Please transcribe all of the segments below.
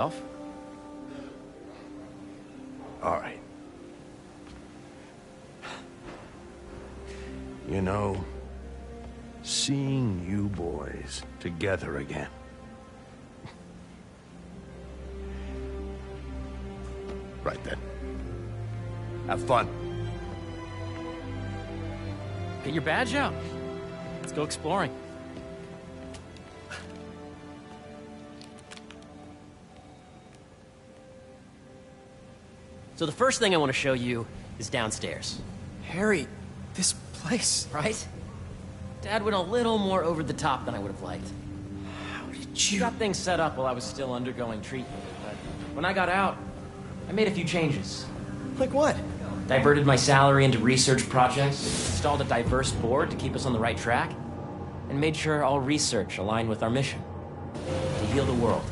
All right. You know, seeing you boys together again. Right then. Have fun. Get your badge out. Let's go exploring. So the first thing I want to show you is downstairs. Harry, this place... Right? Dad went a little more over the top than I would have liked. How did He you... got things set up while I was still undergoing treatment, but when I got out, I made a few changes. Like what? Diverted my salary into research projects, installed a diverse board to keep us on the right track, and made sure all research aligned with our mission, to heal the world.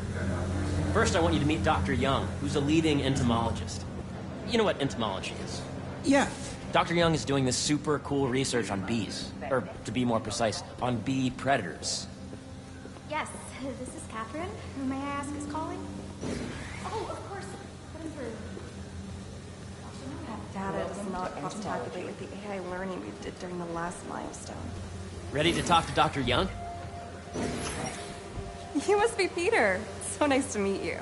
First, I want you to meet Dr. Young, who's a leading entomologist. You know what entomology is? Yeah. Dr. Young is doing this super cool research on bees, or to be more precise, on bee predators. Yes, this is Catherine. Who may I ask is calling? Oh, of course. Put him through. That data does not cross-tabulate with the AI learning we did during the last milestone. Ready to talk to Dr. Young? You must be Peter. So nice to meet you.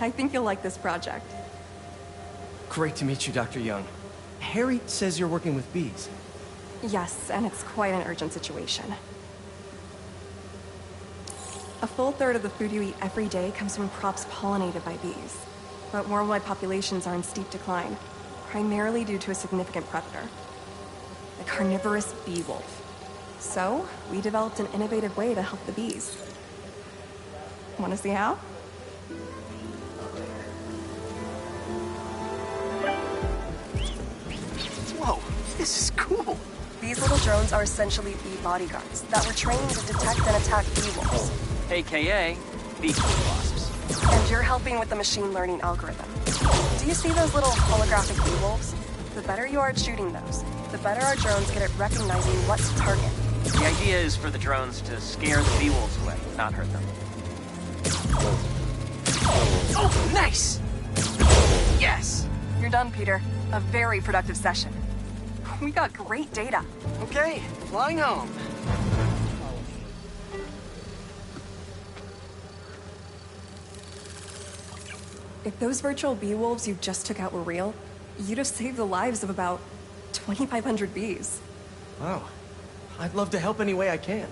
I think you'll like this project. Great to meet you, Dr. Young. Harry says you're working with bees. Yes, and it's quite an urgent situation. A full third of the food you eat every day comes from crops pollinated by bees. But worldwide populations are in steep decline, primarily due to a significant predator, the carnivorous bee wolf. So, we developed an innovative way to help the bees. Want to see how? Whoa, this is cool. These little drones are essentially bee bodyguards that were trained to detect and attack bee wolves. AKA bee wasps. And you're helping with the machine learning algorithm. Do you see those little holographic bee wolves? The better you are at shooting those, the better our drones get at recognizing what to target. The idea is for the drones to scare the bee wolves away, not hurt them. Oh, nice! Yes! You're done, Peter. A very productive session. We got great data. Okay, flying home. If those virtual bee wolves you just took out were real, you'd have saved the lives of about 2,500 bees. Wow. I'd love to help any way I can.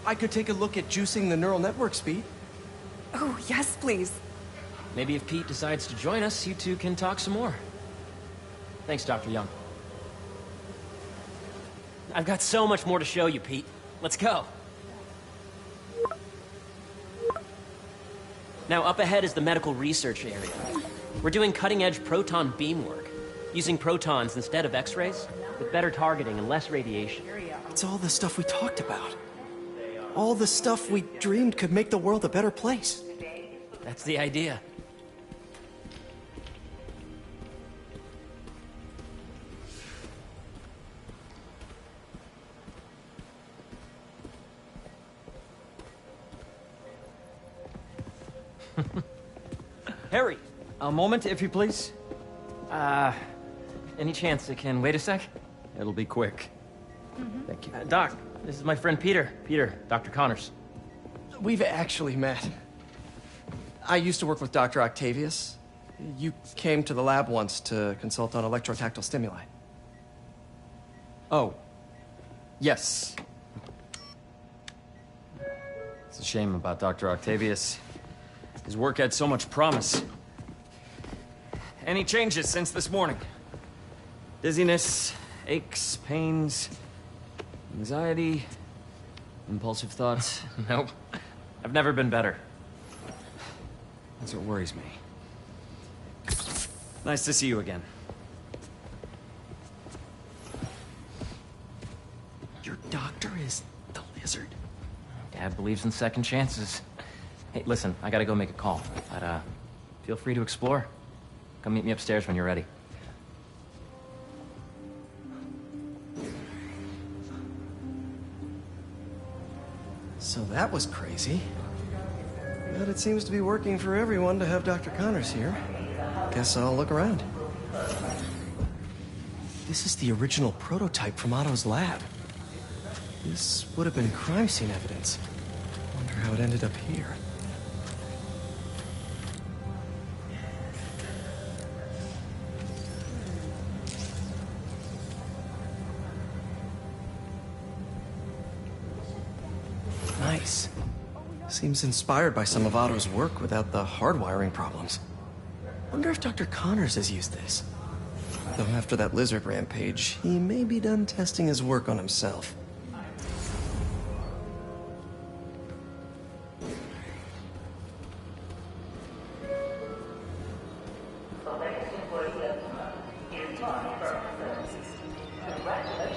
I could take a look at juicing the neural network speed. Oh, yes, please. Maybe if Pete decides to join us, you two can talk some more. Thanks, Dr. Young. I've got so much more to show you, Pete. Let's go. Now, up ahead is the medical research area. We're doing cutting-edge proton beam work, using protons instead of X-rays, with better targeting and less radiation. It's all the stuff we talked about. All the stuff we dreamed could make the world a better place. That's the idea. Harry! A moment, if you please. Any chance it can wait a sec? It'll be quick. Thank you. Doc, this is my friend Peter. Peter, Dr. Connors. We've actually met. I used to work with Dr. Octavius. You came to the lab once to consult on electrotactile stimuli. Oh. Yes. It's a shame about Dr. Octavius. His work had so much promise. Any changes since this morning? Dizziness, aches, pains, anxiety, impulsive thoughts? Nope. I've never been better. That's what worries me. Nice to see you again. Your doctor is the lizard? Dad believes in second chances. Hey, listen, I gotta go make a call, but feel free to explore. Come meet me upstairs when you're ready. So that was crazy. But it seems to be working for everyone to have Dr. Connors here. Guess I'll look around. This is the original prototype from Otto's lab. This would have been crime scene evidence. Wonder how it ended up here. Nice. Seems inspired by some of Otto's work without the hardwiring problems. Wonder if Dr. Connors has used this. Though after that lizard rampage, he may be done testing his work on himself.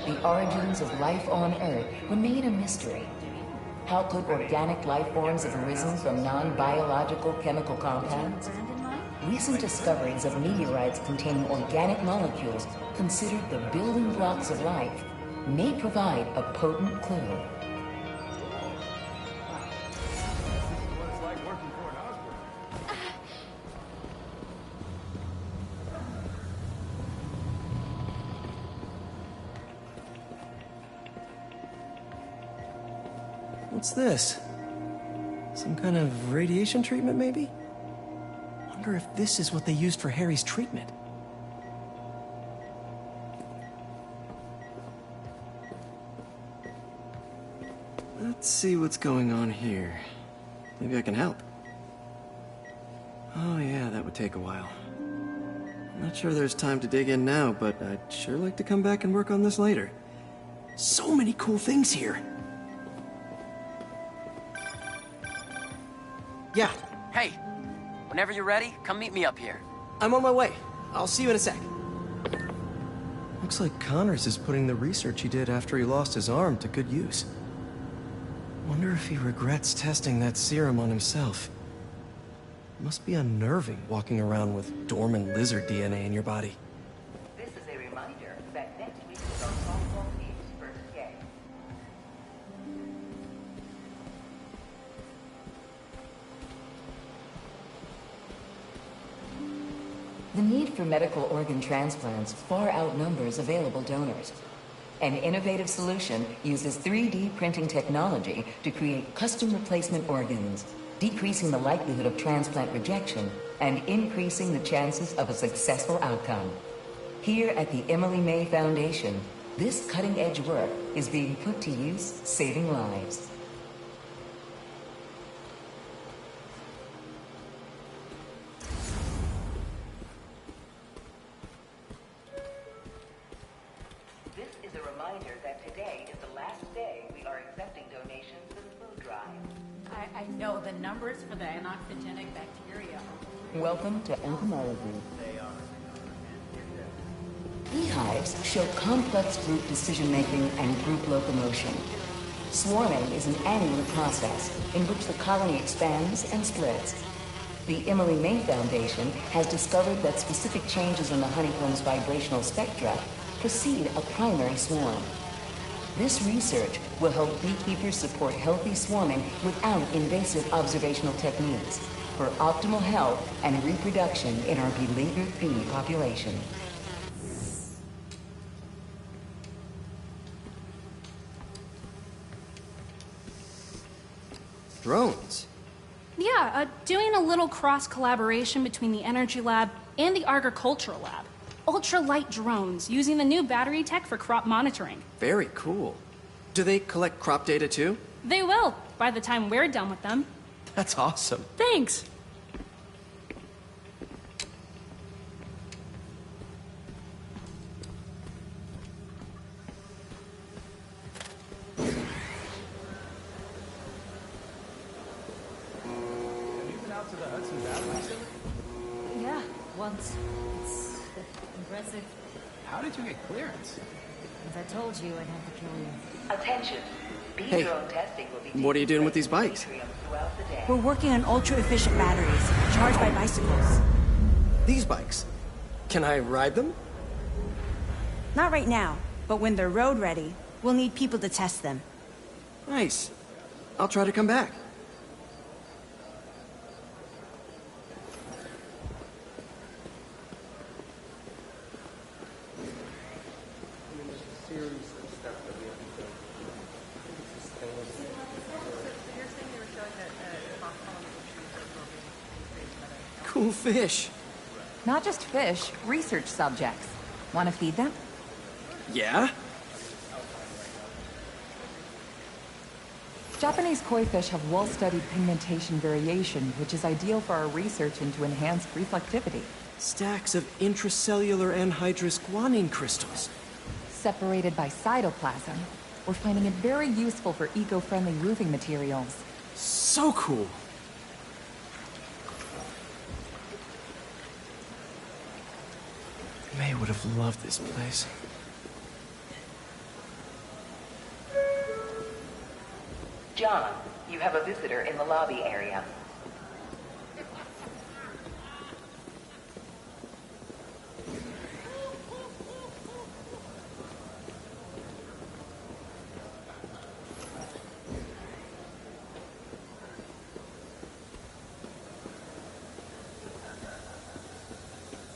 The origins of life on Earth remain a mystery. How could organic life forms have arisen from non-biological chemical compounds? Recent discoveries of meteorites containing organic molecules considered the building blocks of life may provide a potent clue. What's this? Some kind of radiation treatment, maybe? Wonder if this is what they used for Harry's treatment. Let's see what's going on here. Maybe I can help. Oh yeah, that would take a while. I'm not sure there's time to dig in now, but I'd sure like to come back and work on this later. So many cool things here. Yeah, Hey, whenever you're ready, come meet me up here. I'm on my way. I'll see you in a sec. Looks like Connors is putting the research he did after he lost his arm to good use. Wonder if he regrets testing that serum on himself. Must be unnerving walking around with dormant lizard DNA in your body. This is a reminder that next week is our softball team's first game. The need for medical organ transplants far outnumbers available donors. An innovative solution uses 3D printing technology to create custom replacement organs, decreasing the likelihood of transplant rejection and increasing the chances of a successful outcome. Here at the Emily May Foundation, this cutting-edge work is being put to use, saving lives. This is a reminder that today is the last day we are accepting donations for the food drive. I know the numbers for the anoxygenic bacteria. Welcome to entomology. Beehives show complex group decision-making and group locomotion. Swarming is an annual process in which the colony expands and splits. The Emily May Foundation has discovered that specific changes in the honeycomb's vibrational spectra precede a primary swarm. This research will help beekeepers support healthy swarming without invasive observational techniques for optimal health and reproduction in our beleaguered bee population. Drones? Yeah, doing a little cross-collaboration between the Energy Lab and the Agricultural Lab. Ultra-light drones using the new battery tech for crop monitoring. Very cool. Do they collect crop data too? They will, by the time we're done with them. That's awesome. Thanks. Yeah, once. It's impressive. How did you get clearance? As I told you, I'd have to kill you. Attention. Bee Hey, drone testing will be what are you doing with these bikes? throughout the day. We're working on ultra-efficient batteries, charged by bicycles. These bikes. Can I ride them? Not right now, but when they're road ready, we'll need people to test them. Nice. I'll try to come back. Cool fish. Not just fish, research subjects. Want to feed them? Yeah? Japanese koi fish have well-studied pigmentation variation, which is ideal for our research into enhanced reflectivity. Stacks of intracellular anhydrous guanine crystals. Separated by cytoplasm, we're finding it very useful for eco-friendly roofing materials. So cool. May would have loved this place. John, you have a visitor in the lobby area.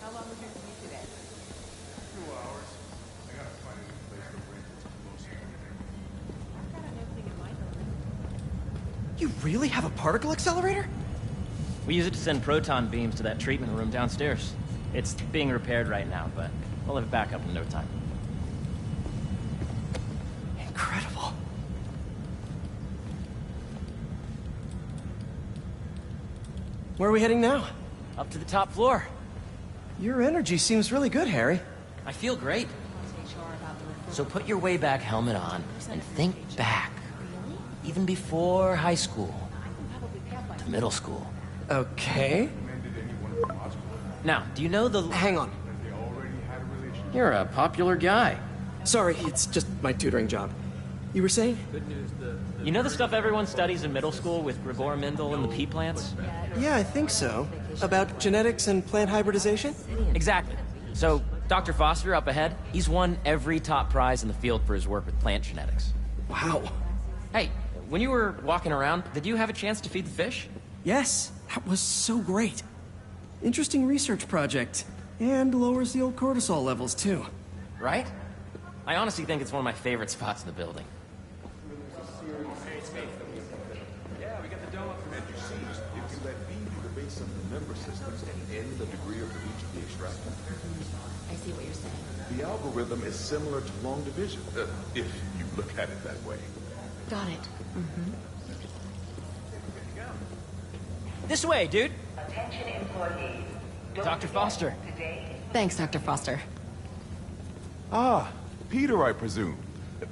How long would you be today? 2 hours. I gotta find a new place to rent that's closer. I've got an opening in my building. You really have a particle accelerator? We use it to send proton beams to that treatment room downstairs. It's being repaired right now, but we'll have it back up in no time. Incredible. Where are we heading now? Up to the top floor. Your energy seems really good, Harry. I feel great. So put your way back helmet on and think back. Even before high school. To middle school. Okay. Now, do you know the... Hang on. You're a popular guy. Sorry, it's just my tutoring job. You were saying? You know the stuff everyone studies in middle school with Gregor Mendel and the pea plants? Yeah, I think so. About genetics and plant hybridization? Exactly. So, Dr. Foster up ahead, he's won every top prize in the field for his work with plant genetics. Wow. Hey, when you were walking around, did you have a chance to feed the fish? Yes, that was so great. Interesting research project. And lowers the old cortisol levels, too. Right? I honestly think it's one of my favorite spots in the building. Yeah, we got the dome up from Andrew C. If you let B be the base of the member systems and N the degree of the reach of the extractor. I see what you're saying. The algorithm is similar to long division, if you look at it that way. Got it. This way, dude. Attention employees. Dr. Foster. Thanks, Dr. Foster. Ah, Peter, I presume.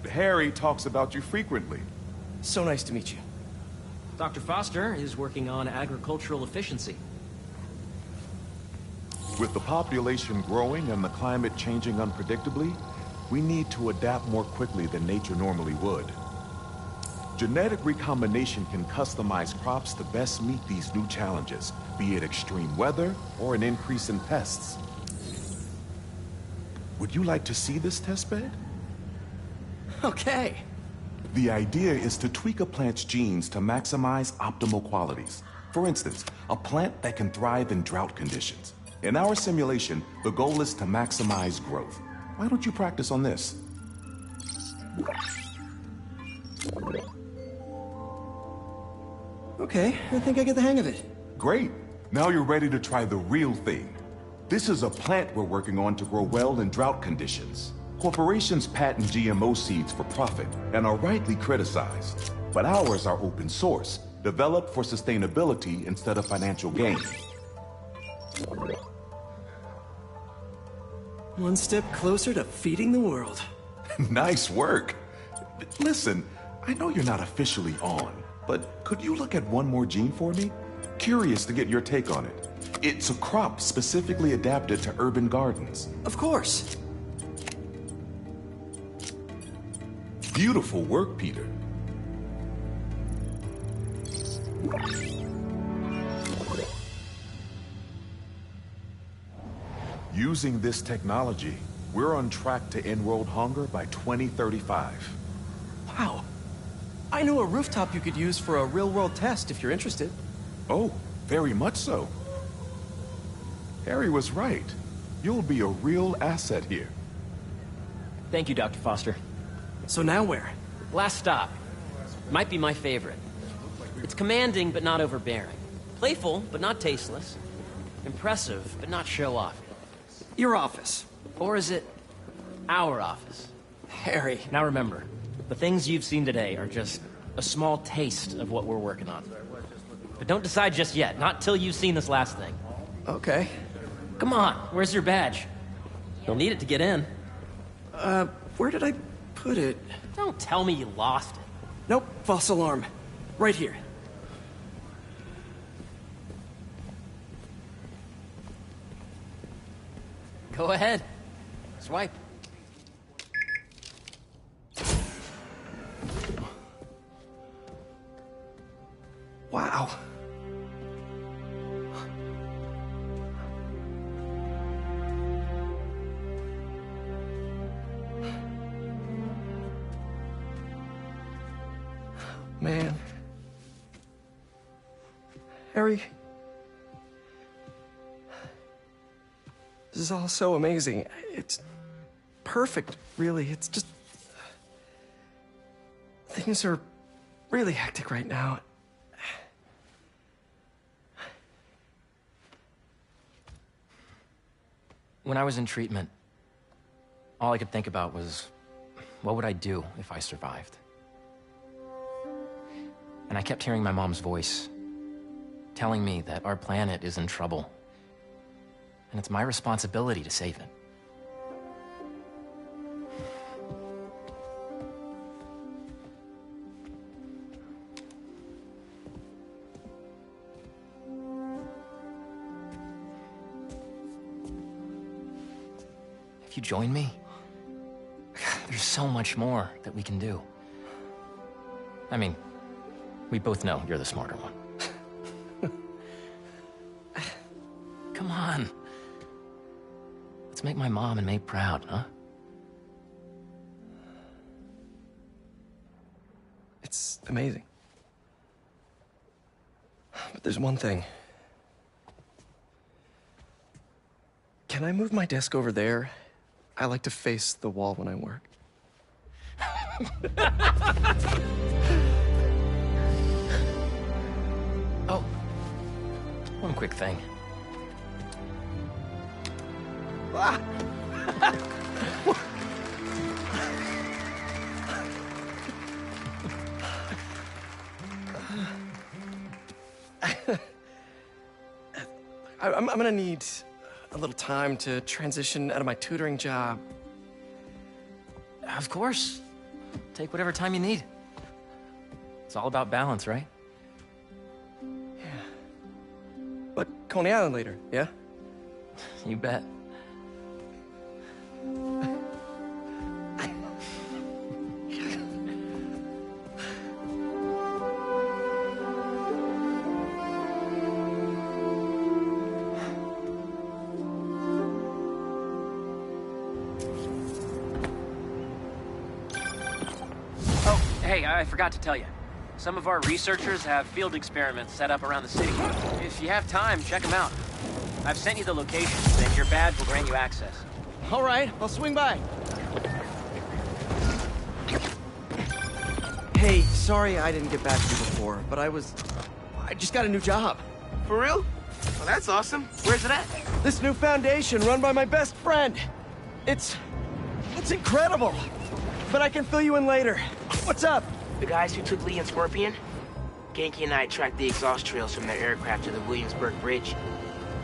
Harry talks about you frequently. So nice to meet you. Dr. Foster is working on agricultural efficiency. With the population growing and the climate changing unpredictably, we need to adapt more quickly than nature normally would. Genetic recombination can customize crops to best meet these new challenges, be it extreme weather or an increase in pests. Would you like to see this testbed? Okay. The idea is to tweak a plant's genes to maximize optimal qualities. For instance, a plant that can thrive in drought conditions. In our simulation, the goal is to maximize growth. Why don't you practice on this? Okay, I think I get the hang of it. Great. Now you're ready to try the real thing. This is a plant we're working on to grow well in drought conditions. Corporations patent GMO seeds for profit and are rightly criticized. But ours are open source, developed for sustainability instead of financial gain. One step closer to feeding the world. Nice work. Listen, I know you're not officially on, but could you look at one more gene for me? Curious to get your take on it. It's a crop specifically adapted to urban gardens. Of course. Beautiful work, Peter. Using this technology, we're on track to end world hunger by 2035. Wow. I know a rooftop you could use for a real-world test if you're interested. Oh, very much so. Harry was right. You'll be a real asset here. Thank you, Dr. Foster. So now where? Last stop. Might be my favorite. It's commanding, but not overbearing. Playful, but not tasteless. Impressive, but not show off. Your office. Or is it our office? Harry. Now remember, the things you've seen today are just a small taste of what we're working on. But don't decide just yet, not till you've seen this last thing. Okay. Come on, where's your badge? You'll need it to get in. Where did I put it? Don't tell me you lost it. Nope, false alarm. Right here. Go ahead. Swipe. Wow. Man. Harry. This is all so amazing. It's perfect, really. It's just... Things are really hectic right now. When I was in treatment, all I could think about was, what would I do if I survived? And I kept hearing my mom's voice, telling me that our planet is in trouble, and it's my responsibility to save it. If you join me, there's so much more that we can do. I mean, we both know you're the smarter one. Come on. Let's make my mom and May proud, huh? It's amazing. But there's one thing. Can I move my desk over there? I like to face the wall when I work. Oh, one quick thing. Ah. I'm gonna need a little time to transition out of my tutoring job. Of course. Take whatever time you need. It's all about balance, right? Yeah. But Coney Island later, yeah? You bet. Hey, I forgot to tell you. Some of our researchers have field experiments set up around the city. If you have time, check them out. I've sent you the locations, and your badge will grant you access. All right, I'll swing by. Hey, sorry I didn't get back to you before, but I just got a new job. For real? Well, that's awesome. Where's it at? This new foundation run by my best friend. It's incredible. But I can fill you in later. What's up? The guys who took Lee and Scorpion? Genki and I tracked the exhaust trails from their aircraft to the Williamsburg Bridge.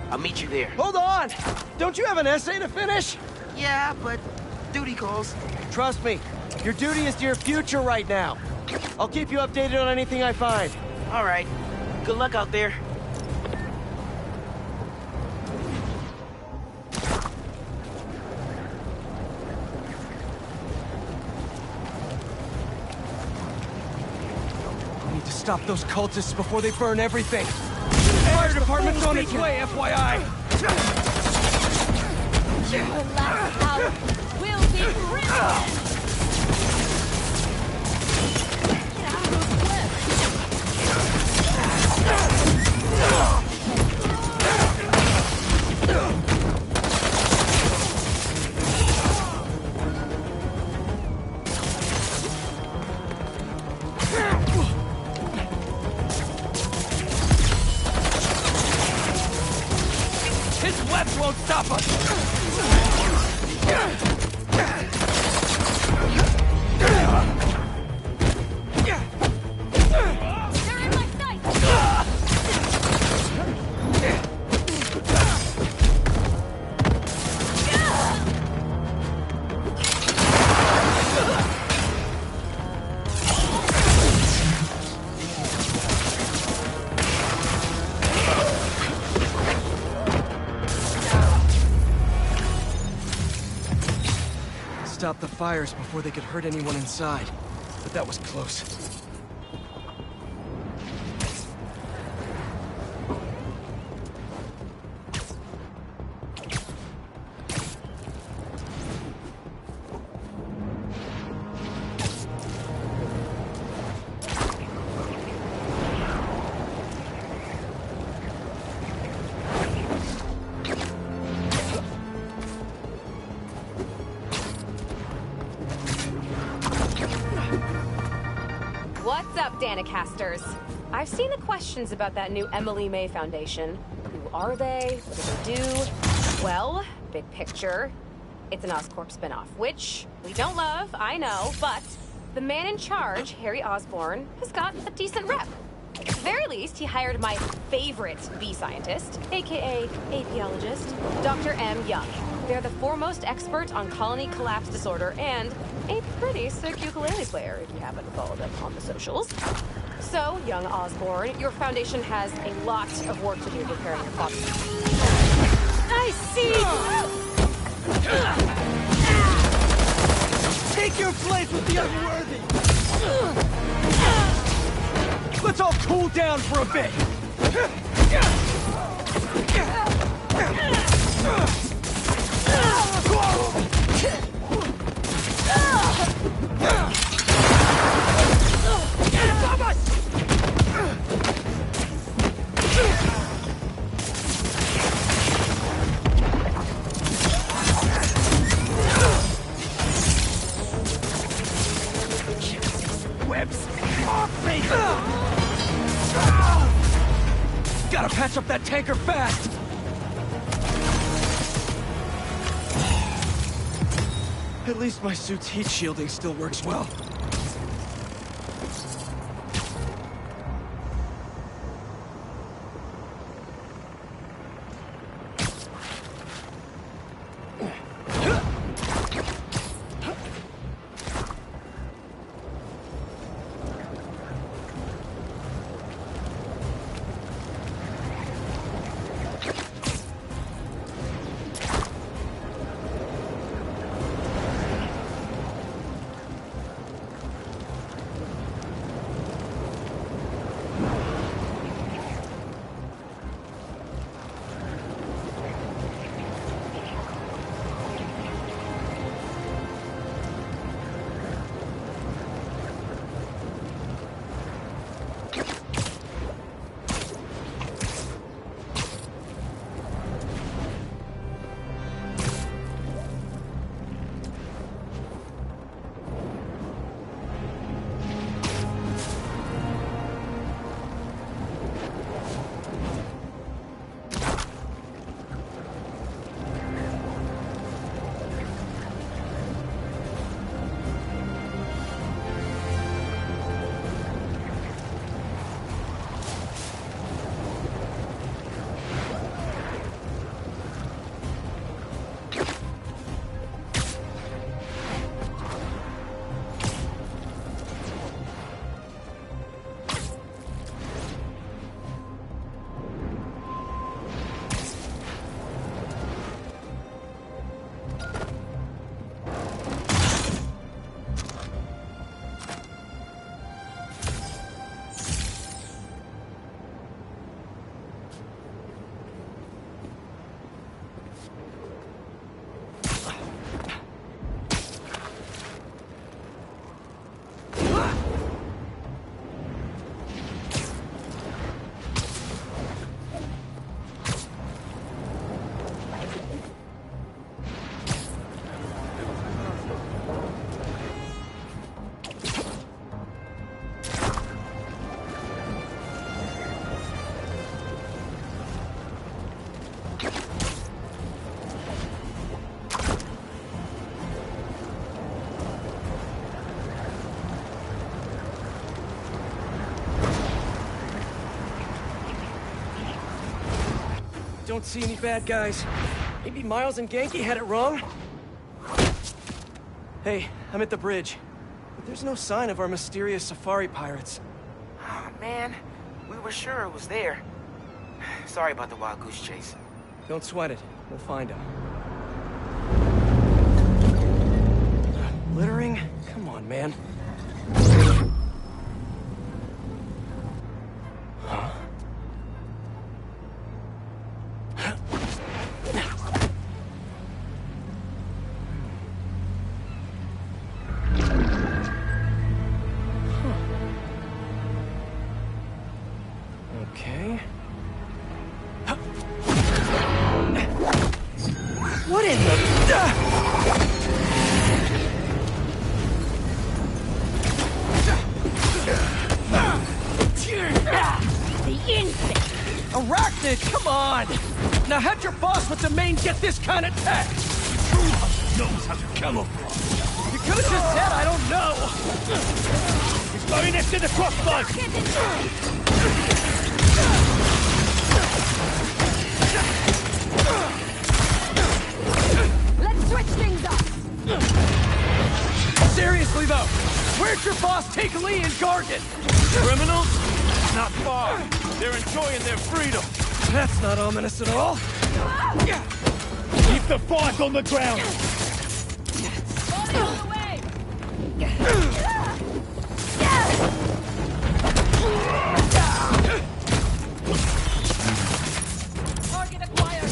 I'll meet you there. Hold on! Don't you have an essay to finish? Yeah, but duty calls. Trust me, your duty is to your future right now. I'll keep you updated on anything I find. All right. Good luck out there. Stop those cultists before they burn everything. Fire department's on its way, FYI. Your last hour will be crimson. His webs won't stop us! Stop the fires before they could hurt anyone inside. But that was close. What's up, Danicasters? I've seen the questions about that new Emily May Foundation. Who are they? What do they do? Well, big picture, it's an Oscorp spinoff, which we don't love, I know, but the man in charge, Harry Osborn, has got a decent rep. At the very least, he hired my favorite bee scientist, aka apiologist, Dr. M. Young. They're the foremost expert on colony collapse disorder and a pretty sick ukulele player, if you happen to follow them on the socials. So, young Osborn, your foundation has a lot of work to do preparing your father. I see! Take your place with the unworthy! Let's all cool down for a bit! Webs off me! Gotta patch up that tanker fast! At least my suit's heat shielding still works well. don't see any bad guys. Maybe Miles and Genki had it wrong? Hey, I'm at the bridge. But there's no sign of our mysterious safari pirates. Oh, man. We were sure it was there. Sorry about the wild goose chase. Don't sweat it. We'll find them. Littering? Come on, man. Huh? Okay. What in the... The insect! Arachnid, come on! Now how'd your boss with the main get this kind of tech? True hunter knows how to camouflage. You could've just said I don't know! He's going next to the crossbow! Let's switch things up! Seriously though, where'd your boss take Lee and Gargan? Criminals? Not far. They're enjoying their freedom. That's not ominous at all. Keep the boss on the ground! Body on the way! Target acquired!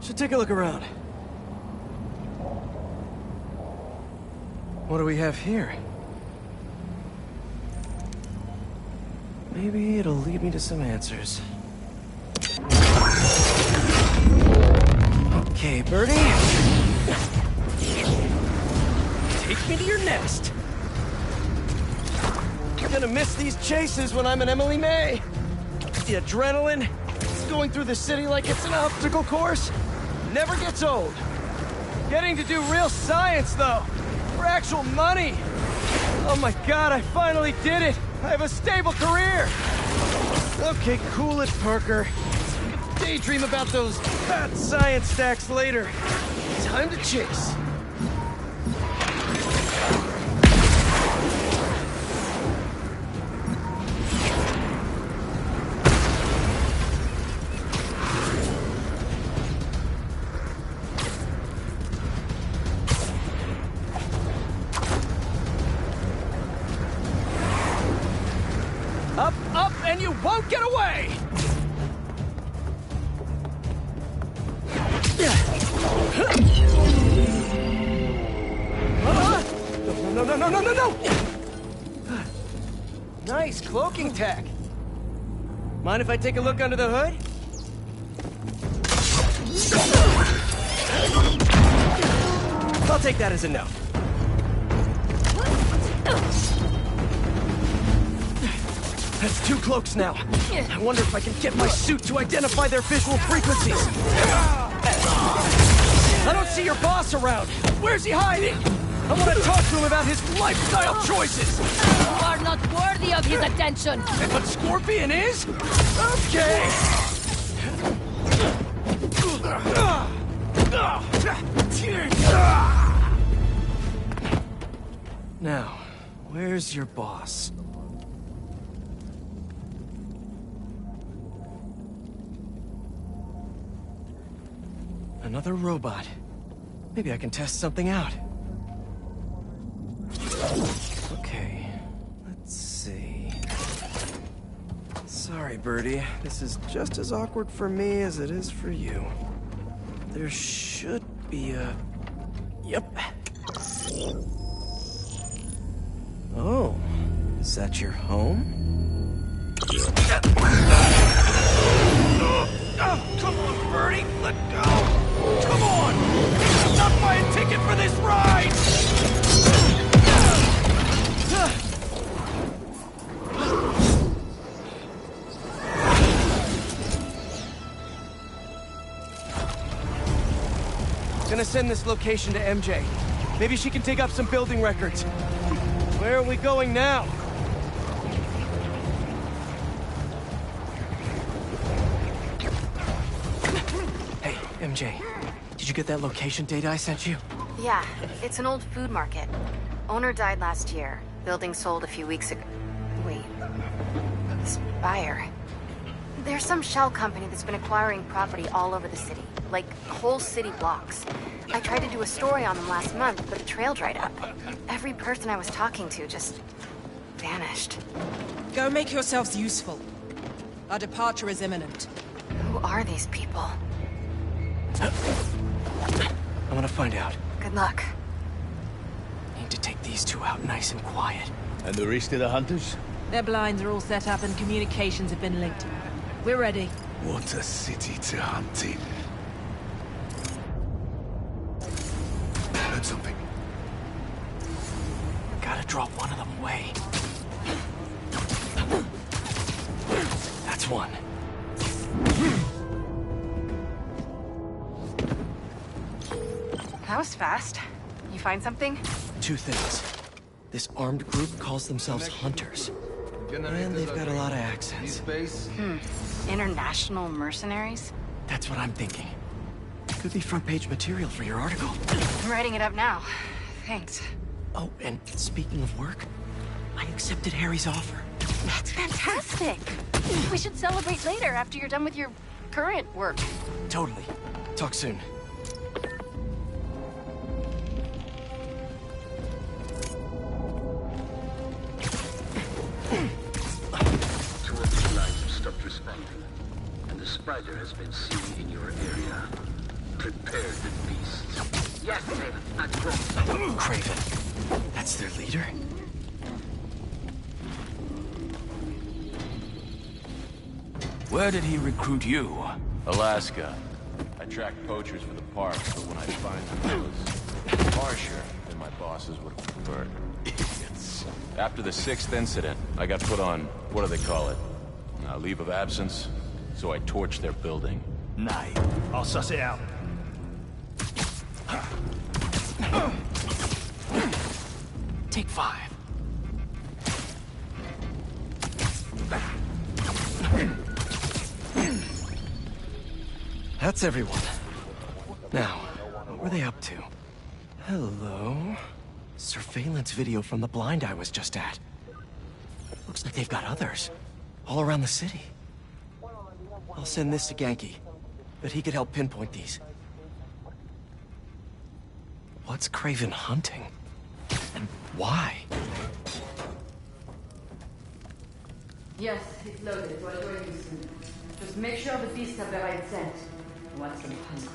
Should take a look around. What do we have here? Maybe it'll lead me to some answers. Okay, Birdie. Take me to your nest. You're gonna miss these chases when I'm an Emily May. The adrenaline, going through the city like it's an obstacle course, never gets old. Getting to do real science, though, for actual money. Oh my god, I finally did it. I have a stable career. Okay, cool it, Parker. Daydream about those fat science stacks later. Time to chase. Up, up, and you won't get away! No! Nice cloaking tech. Mind if I take a look under the hood? I'll take that as a no. That's 2 cloaks now. I wonder if I can get my suit to identify their visual frequencies. I don't see your boss around. Where's he hiding? I want to talk to him about his lifestyle choices. You are not worthy of his attention. But Scorpion is? Okay. Now, where's your boss? Another robot. Maybe I can test something out. Okay, let's see. Sorry, Birdie. This is just as awkward for me as it is for you. There should be a... Yep. Oh, is that your home? Oh, come on, Birdie! Let go! Come on! I'm not buying a ticket for this ride! Gonna send this location to MJ. Maybe she can dig up some building records. Where are we going now? Hey, MJ. Did you get that location data I sent you? Yeah, it's an old food market. Owner died last year. Building sold a few weeks ago. Wait. Spire. There's some shell company that's been acquiring property all over the city. Like, whole city blocks. I tried to do a story on them last month, but the trail dried up. Every person I was talking to just vanished. Go make yourselves useful. Our departure is imminent. Who are these people? I'm gonna find out. Good luck. Need to take these two out nice and quiet. And the rest of the hunters? Their blinds are all set up and communications have been linked. We're ready. What a city to hunt in. Heard something. Gotta drop one of them away. That's one. That was fast. You find something? Two things. This armed group calls themselves Hunters. And they've got a lot of accents. International mercenaries? That's what I'm thinking. Could be front-page material for your article. I'm writing it up now. Thanks. Oh, and speaking of work, I accepted Harry's offer. That's fantastic. We should celebrate later after you're done with your current work. Totally. Talk soon. Two of the lines have stopped responding, and the spider has been seen in your area. Prepare the beasts. Yes, Craven. I brought some. Craven. That's their leader? Where did he recruit you? Alaska. I track poachers for the park, but when I find them, it was harsher than my bosses would have preferred. Idiots. After the 6th incident, I got put on, what do they call it? Leave of absence. So I torched their building. Nay, I'll suss it out. Take 5. That's everyone. Now, what were they up to? Hello? Surveillance video from the blind I was just at. Looks like they've got others. All around the city. I'll send this to Genki. But he could help pinpoint these. What's Craven hunting? And why? Yes, it's loaded. We'll join you soon. Just make sure the beasts have the right scent. What's them hungry?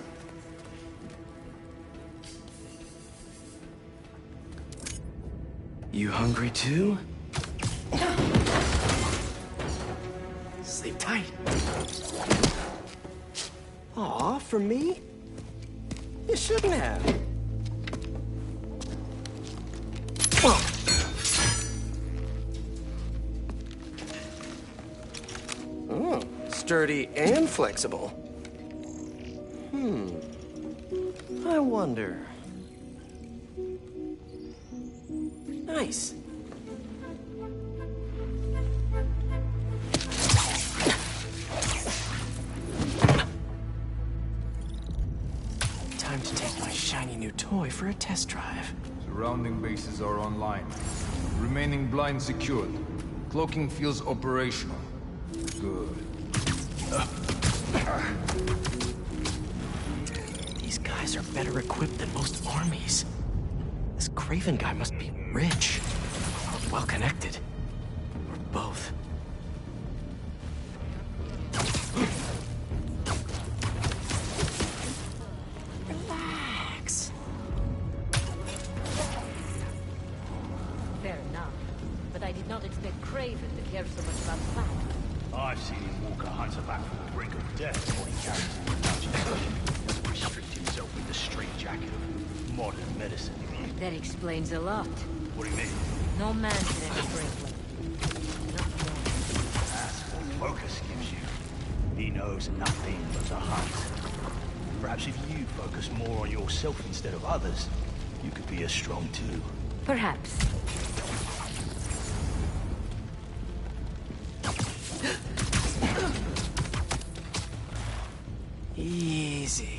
You hungry too? Sleep tight. Aw, for me? You shouldn't have. Oh, sturdy and flexible. I wonder. Nice. Time to take my shiny new toy for a test drive. Surrounding bases are online. Remaining blind secured. Cloaking fields operational. Good. These guys are better equipped than most armies. This Craven guy must be rich, or well-connected, or both. Relax. Fair enough. But I did not expect Craven to care so much about that. I've seen him walk a hunter back from the brink of death before he carries him to doesn't restrict himself with the straitjacket of modern medicine. That explains a lot. What do you mean? No man can ever break one. Not one. That's what focus gives you. He knows nothing but the hunt. Perhaps if you focus more on yourself instead of others, you could be as strong too. Perhaps. Easy.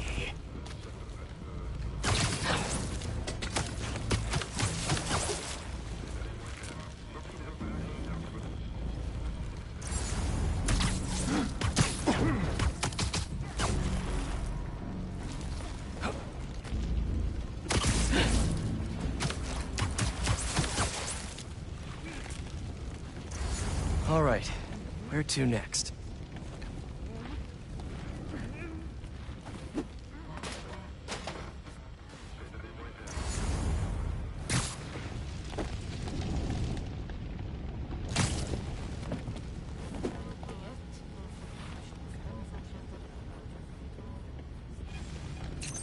All right, where to next?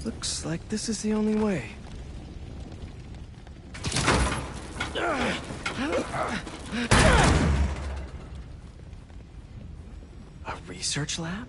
Looks like this is the only way. A research lab?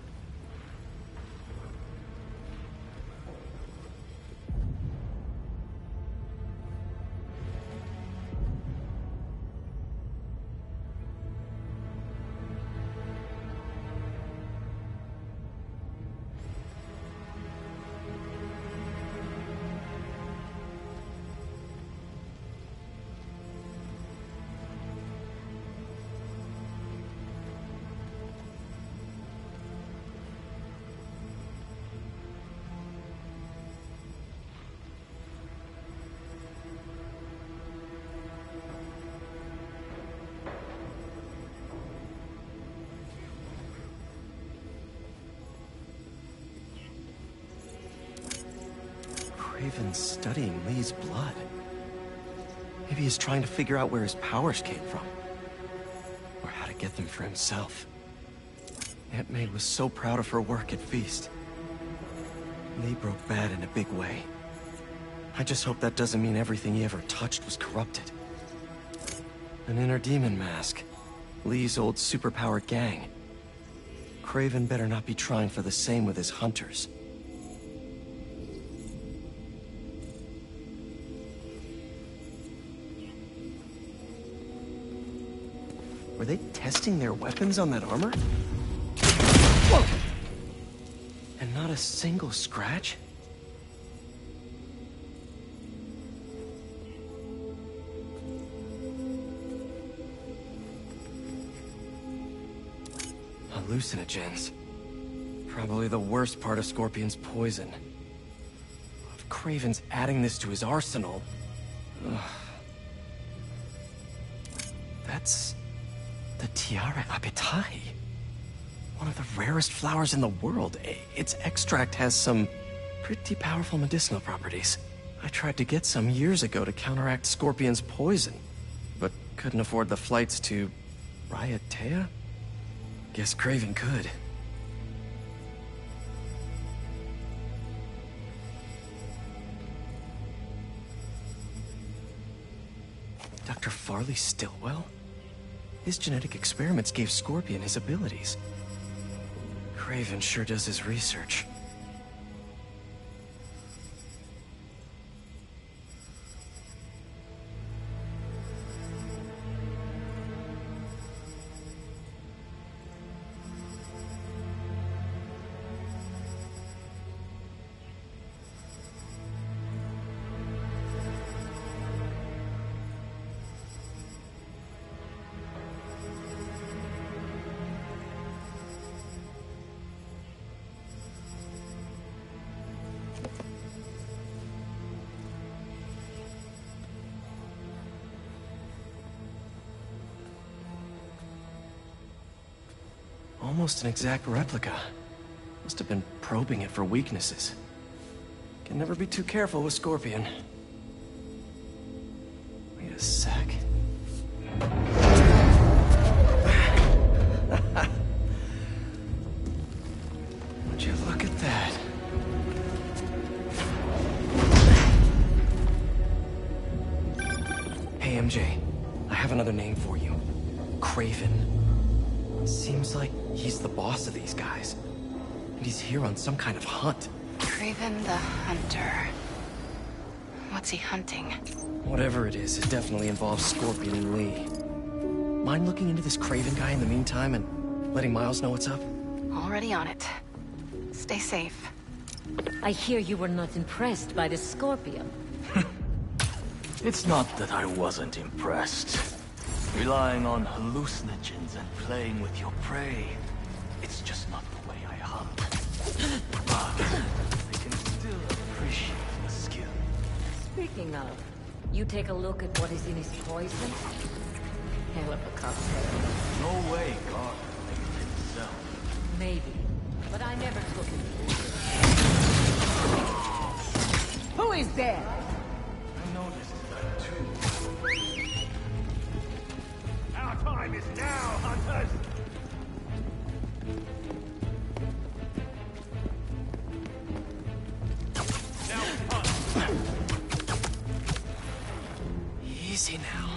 Craven's studying Lee's blood. Maybe he's trying to figure out where his powers came from. Or how to get them for himself. Aunt May was so proud of her work at Feast. Lee broke bad in a big way. I just hope that doesn't mean everything he ever touched was corrupted. An inner demon mask. Lee's old superpowered gang. Craven better not be trying for the same with his hunters. Were they testing their weapons on that armor? Whoa! And not a single scratch? Hallucinogens. Probably the worst part of Scorpion's poison. If Craven's adding this to his arsenal... Ugh. That's... the Tiara Apitai. One of the rarest flowers in the world. Its extract has some pretty powerful medicinal properties. I tried to get some years ago to counteract Scorpion's poison, but couldn't afford the flights to Raiatea? Guess Craven could. Dr. Farley Stillwell? His genetic experiments gave Scorpion his abilities. Craven sure does his research. Almost an exact replica. Must have been probing it for weaknesses. Can never be too careful with Scorpion. Wait a sec. Would you look at that? Hey, MJ. I have another name for you. Craven. Seems like he's the boss of these guys. And he's here on some kind of hunt. Kraven the Hunter. What's he hunting? Whatever it is, it definitely involves Scorpion and Lee. Mind looking into this Kraven guy in the meantime and letting Miles know what's up? Already on it. Stay safe. I hear you were not impressed by the Scorpion. It's not that I wasn't impressed. Relying on hallucinogens and playing with your prey, it's just not the way I hunt. But I can still appreciate the skill. Speaking of, you take a look at what is in his poison? Hell of a cocktail. No way God made it himself. Maybe, but I never took it. Who is there? I noticed that too. Our time is now, hunters! Easy now.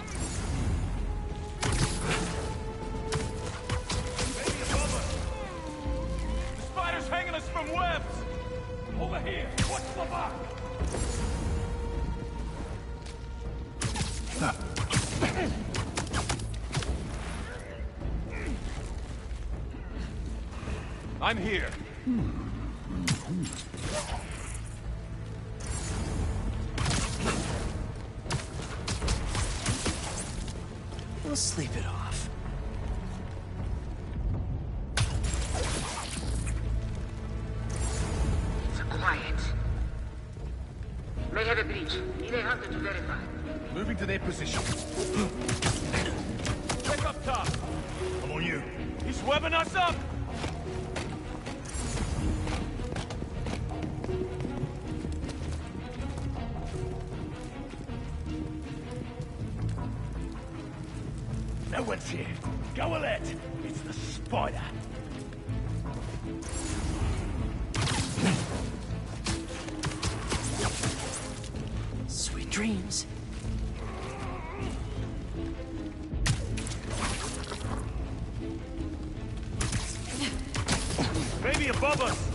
The spider's hanging us from webs! Over here! Watch the back! I'm here. We'll sleep it off. Quiet. May have a breach. Need a hunter to verify. Moving to their position. Check up top. Come on, you. He's webbing us up! No one's here. Go alert. It's the spider. Sweet dreams. Maybe above us.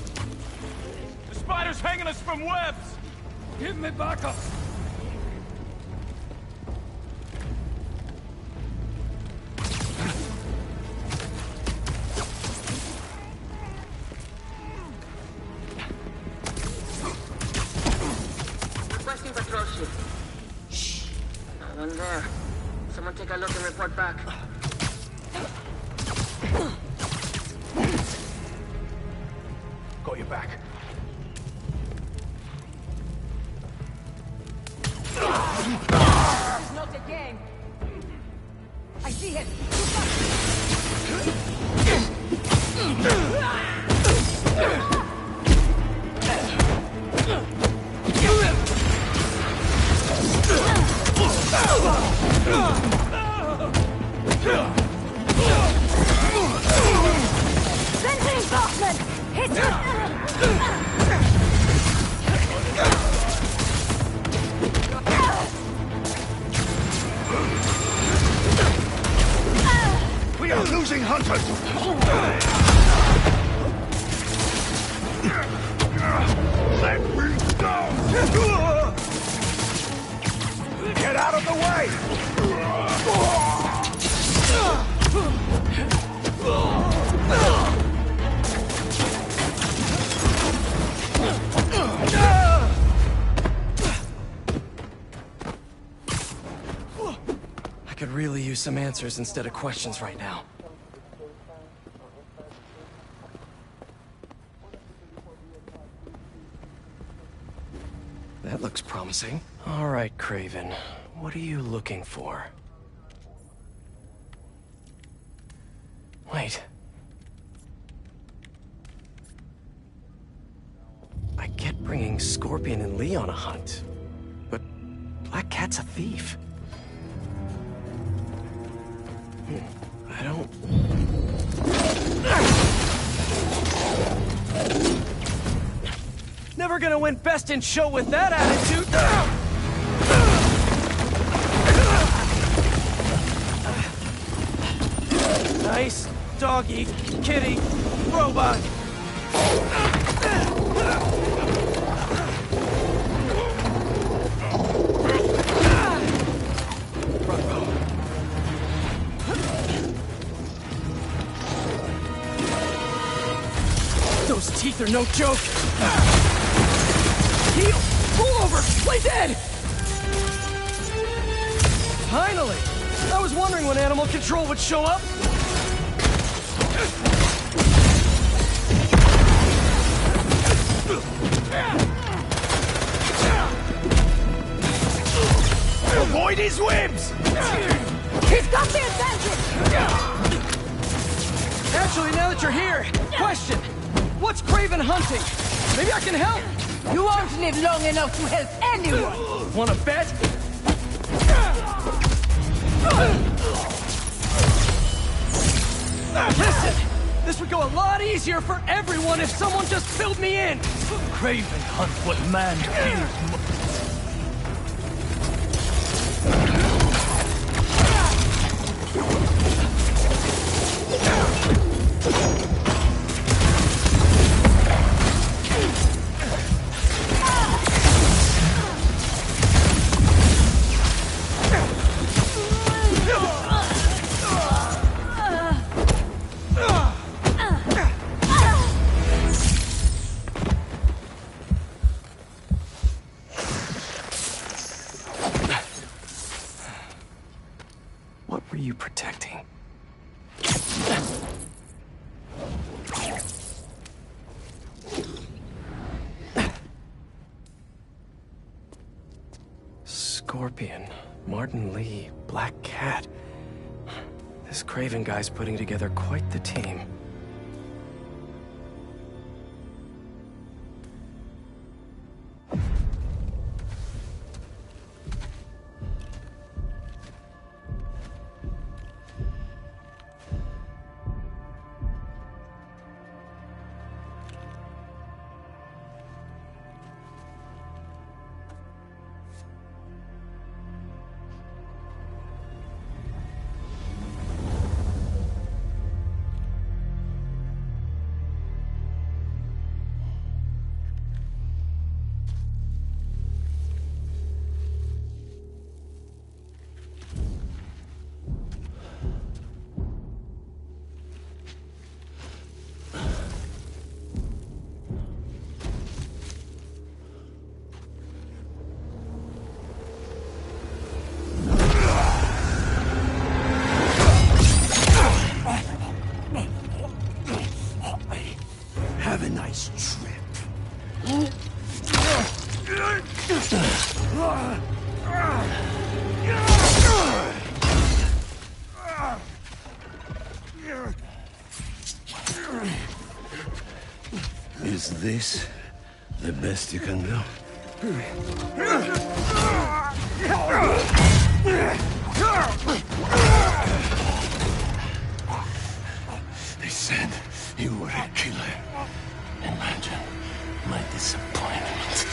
The spider's hanging us from webs. Give me backup. Requesting patrol ship. Shh. No one there. Someone take a look and report back. Got your back. It's not a game. I see him. Sensing enforcement! Hit We are losing hunters! Let me down! Get out of the I could really use some answers instead of questions right now. That looks promising. All right, Kraven. What are you looking for? Wait. I get bringing Scorpion and Lee on a hunt, but Black Cat's a thief. I don't... Never gonna win Best in Show with that attitude! Nice doggy, kitty, robot! no joke! Heel! Roll over! Play dead! Finally! I was wondering when animal control would show up! Avoid his whips! He's got the advantage! Actually, now that you're here, question. What's Craven hunting? Maybe I can help! You won't live long enough to help anyone! Wanna bet? Listen! This would go a lot easier for everyone if someone just filled me in! Craven hunt what man fears most. What were you protecting? Scorpion, Martin Lee, Black Cat. This Craven guy's putting together quite the team. Have a nice trip. Is this the best you can do? They said you were a killer. Imagine my disappointment.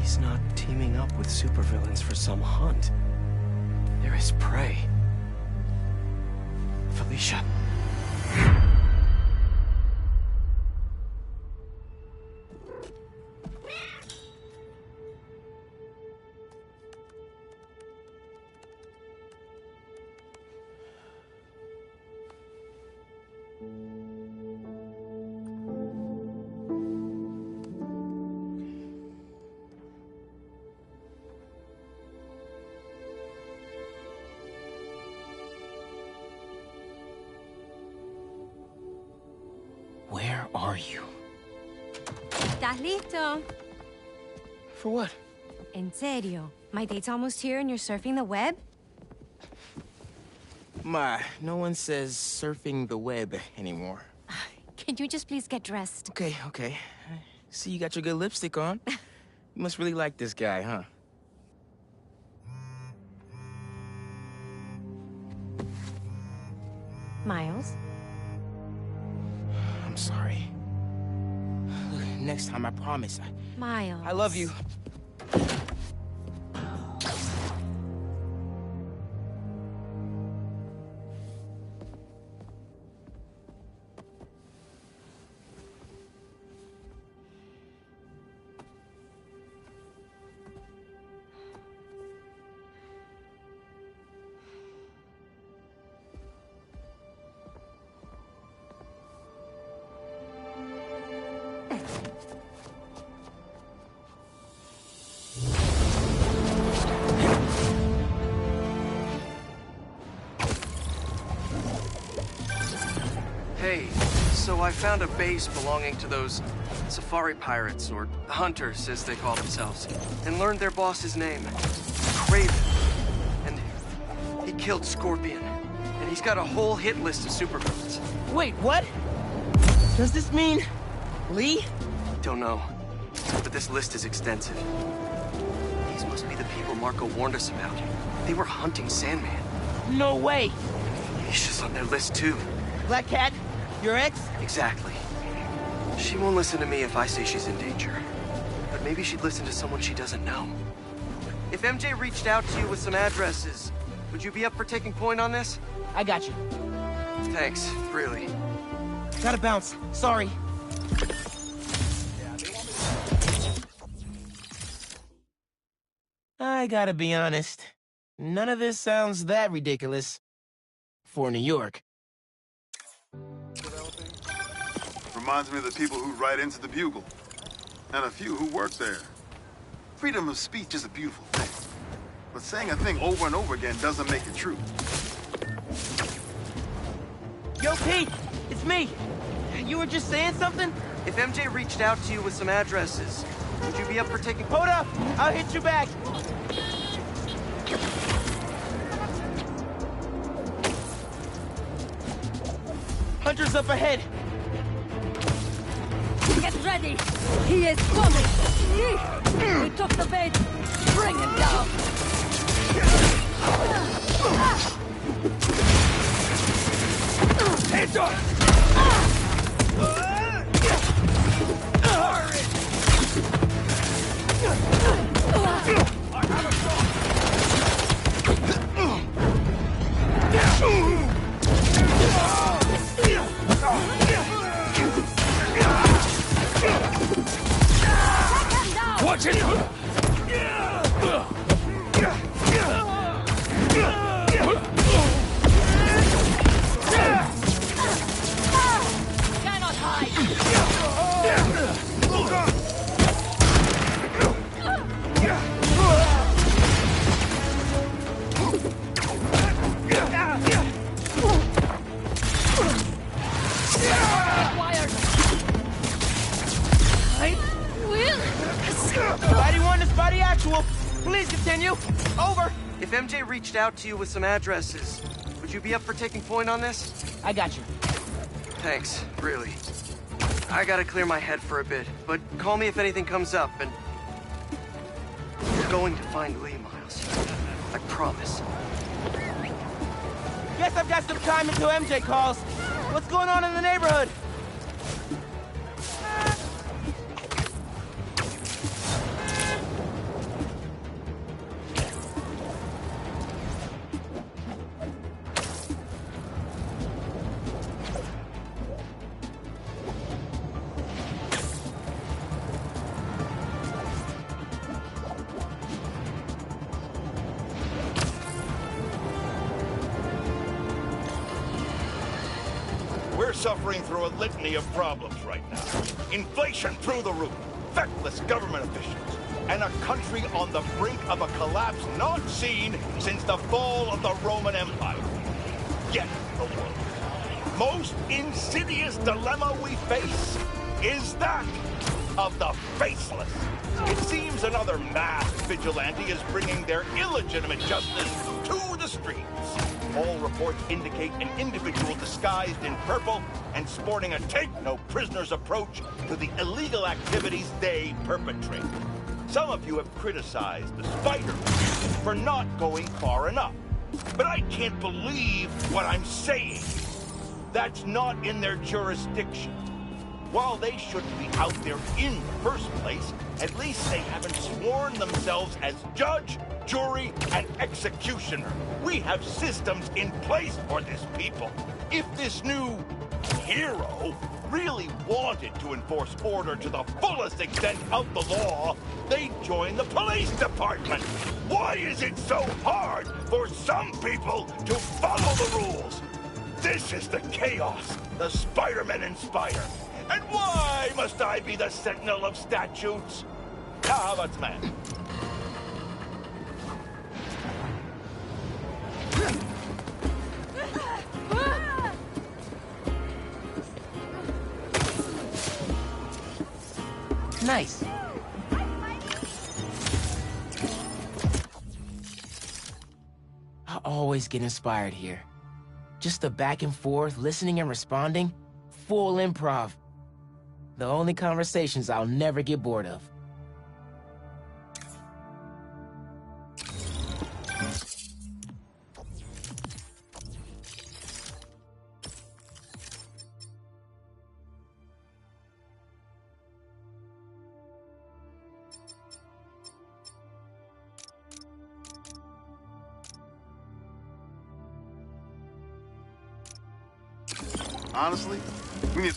He's not teaming up with supervillains for some hunt. They're his prey. Felicia. Where are you? ¿Estás listo? For what? En serio. My date's almost here and you're surfing the web? Ma, no one says surfing the web anymore. Can you just please get dressed? Okay, okay. See, you got your good lipstick on. You must really like this guy, huh? Miles? I'm sorry. Look, next time, I promise. Miles. I love you. Hey, so I found a base belonging to those safari pirates, or hunters as they call themselves, and learned their boss's name, Craven. And he killed Scorpion. And he's got a whole hit list of supervillains. Wait, what? Does this mean Lee? Don't know, but this list is extensive. These must be the people Marco warned us about. They were hunting Sandman. No way! Misha's on their list too. Black Cat? Your ex? Exactly. She won't listen to me if I say she's in danger. But maybe she'd listen to someone she doesn't know. If MJ reached out to you with some addresses, would you be up for taking point on this? I got you. Thanks, really. Gotta bounce. Sorry. I gotta be honest. None of this sounds that ridiculous. For New York. Reminds me of the people who write into the Bugle. And a few who work there. Freedom of speech is a beautiful thing. But saying a thing over and over again doesn't make it true. Yo, Pete! It's me! You were just saying something? If MJ reached out to you with some addresses, would you be up for taking... Hold up! I'll hit you back! Hunter's up ahead! Get ready! He is coming! We took the bait! Bring him down! Hands up! Watch it! Cannot hide! Body 1 is body actual. Please continue. Over. If MJ reached out to you with some addresses, would you be up for taking point on this? I got you. Thanks, really. I gotta clear my head for a bit, but call me if anything comes up, and... We're going to find Lee, Miles. I promise. Guess I've got some time until MJ calls. What's going on in the neighborhood? We're suffering through a litany of problems right now. Inflation through the roof, feckless government officials, and a country on the brink of a collapse not seen since the fall of the Roman Empire. Yet the world's most insidious dilemma we face is that of the faceless. It seems another masked vigilante is bringing their illegitimate justice to the streets. All reports indicate an individual disguised in purple and sporting a take-no-prisoners approach to the illegal activities they perpetrate. Some of you have criticized the Spider for not going far enough. But I can't believe what I'm saying. That's not in their jurisdiction. While they shouldn't be out there in the first place, at least they haven't sworn themselves as judge, jury, and executioner. We have systems in place for this people. If this new hero really wanted to enforce order to the fullest extent of the law, they'd join the police department. Why is it so hard for some people to follow the rules? This is the chaos the Spider-Men inspire. And why must I be the sentinel of statutes? How about the man? Nice. I always get inspired here. Just the back and forth, listening and responding, full improv. The only conversations I'll never get bored of. Honestly, we need...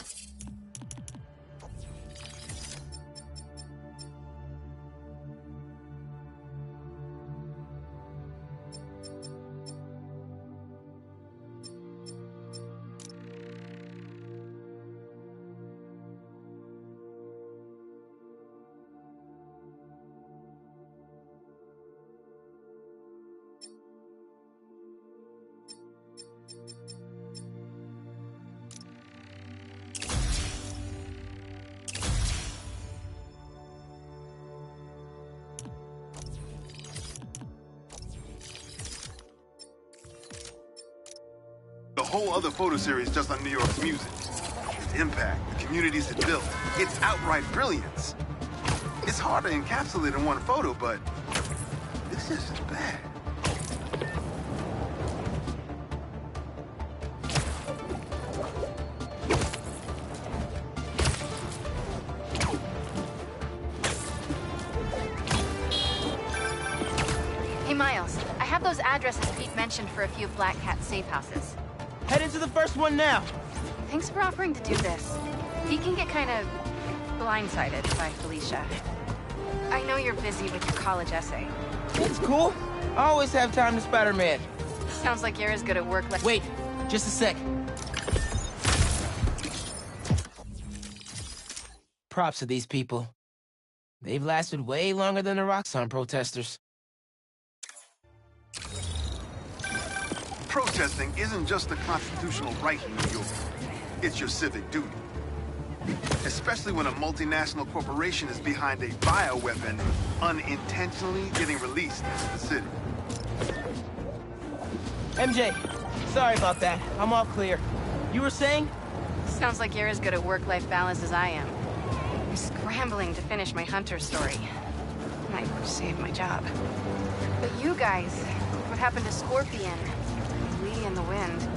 The whole other photo series just on New York's music. Its impact, the communities it built, its outright brilliance. It's hard to encapsulate in one photo, but this isn't bad. Hey, Miles. I have those addresses Pete mentioned for a few Black Cat safe houses. Head into the first one now. Thanks for offering to do this. Pete can get kind of blindsided by Felicia. I know you're busy with your college essay. It's cool. I always have time to Spider-Man. Sounds like you're as good at work like— Wait, just a sec. Props to these people. They've lasted way longer than the Roxxon protesters. Protesting isn't just a constitutional right in New York. It's your civic duty. Especially when a multinational corporation is behind a bioweapon unintentionally getting released into the city. MJ, sorry about that. I'm all clear. You were saying? Sounds like you're as good at work-life balance as I am. I'm scrambling to finish my Hunter story. Might save my job. But you guys, what happened to Scorpion? Lee in the wind.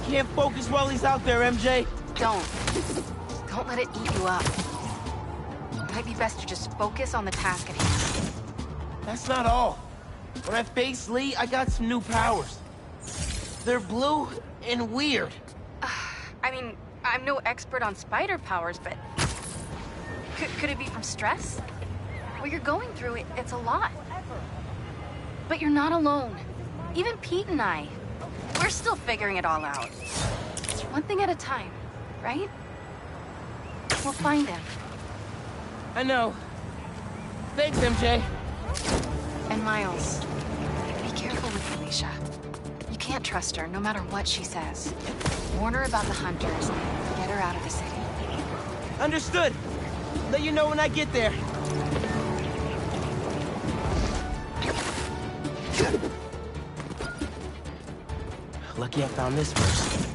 Can't focus while he's out there, MJ. Don't let it eat you up. It might be best to just focus on the task at hand. That's not all. When I faced Lee, I got some new powers. They're blue and weird. I mean, I'm no expert on spider powers, but... Could it be from stress? What you're going through, it's a lot. But you're not alone. Even Pete and I, we're still figuring it all out. One thing at a time, right? We'll find him. I know. Thanks, MJ. And Miles, be careful with Felicia. You can't trust her, no matter what she says. Warn her about the Hunters, and get her out of the city. Understood. Let you know when I get there. Lucky I found this first.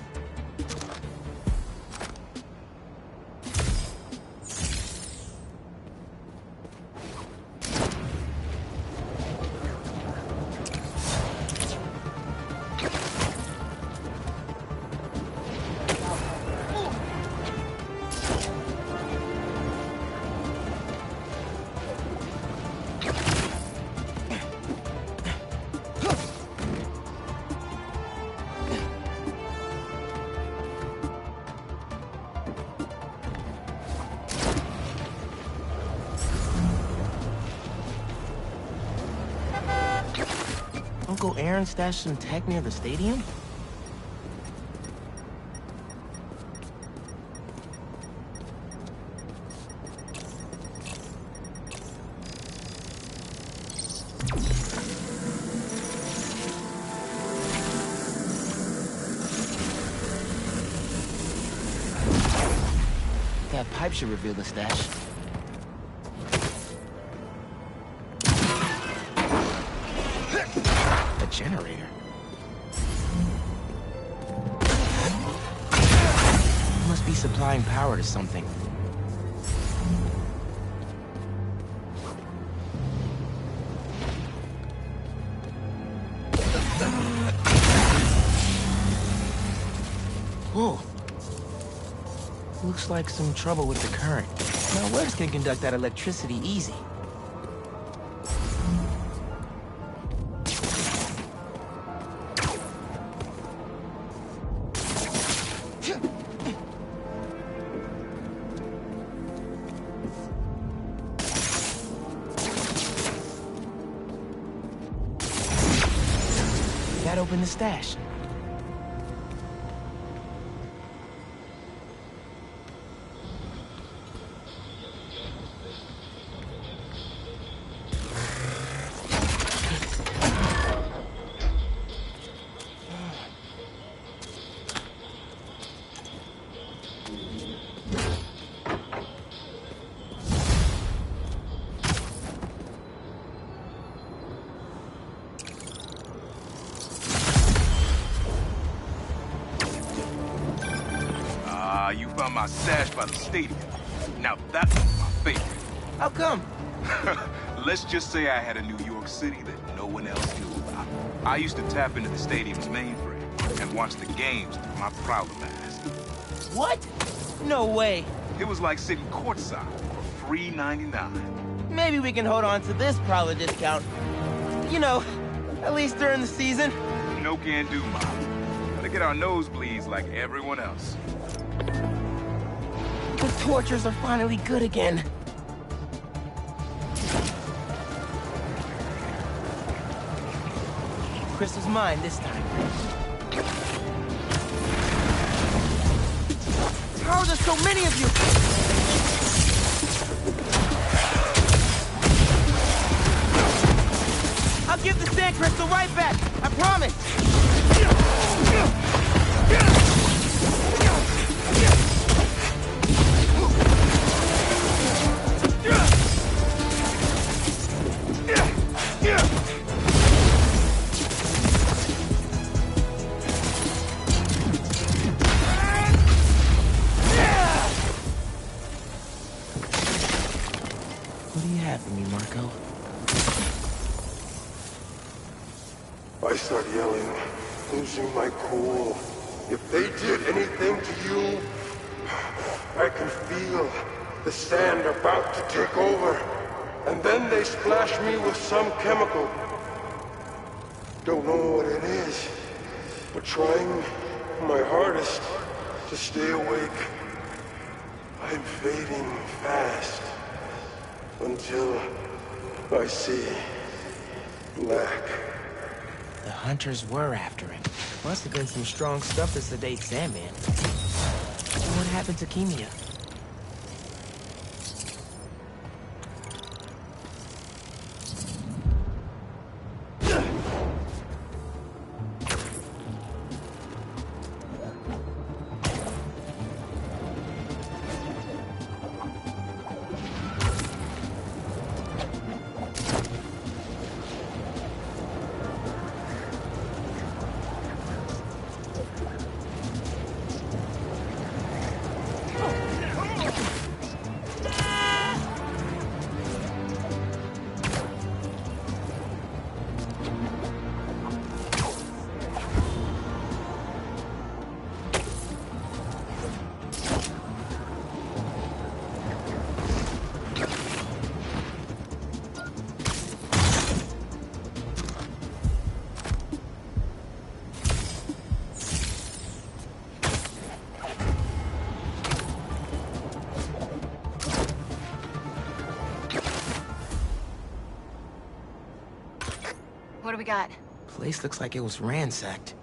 Uncle Aaron stashed some tech near the stadium? That pipe should reveal the stash. A generator. Must be supplying power to something. Whoa. Looks like some trouble with the current. Now, wires can conduct that electricity easy. That opened the stash. You found my stash by the stadium. Now that's my favorite. How come? Let's just say I had a New York City that no one else knew about. I used to tap into the stadium's mainframe and watch the games through my Prowler mask. What? No way. It was like sitting courtside for $3.99. Maybe we can hold on to this Prowler discount. You know, at least during the season. No can do, Mom. Gotta get our nosebleeds like everyone else. The tortures are finally good again. Crystal's mine this time. How are there so many of you? I'll give the sand crystal right back, I promise. What do you have for me, Marco? I start yelling, losing my cool. If they did anything to you, I can feel the sand about to take over. And then they splash me with some chemical. Don't know what it is, but trying my hardest to stay awake. I'm fading fast until I see black. The hunters were after him. Must have been some strong stuff to sedate Sandman. What happened to Kimia? What do we got? Place looks like it was ransacked.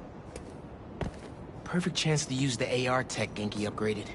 Perfect chance to use the AR tech Genki upgraded.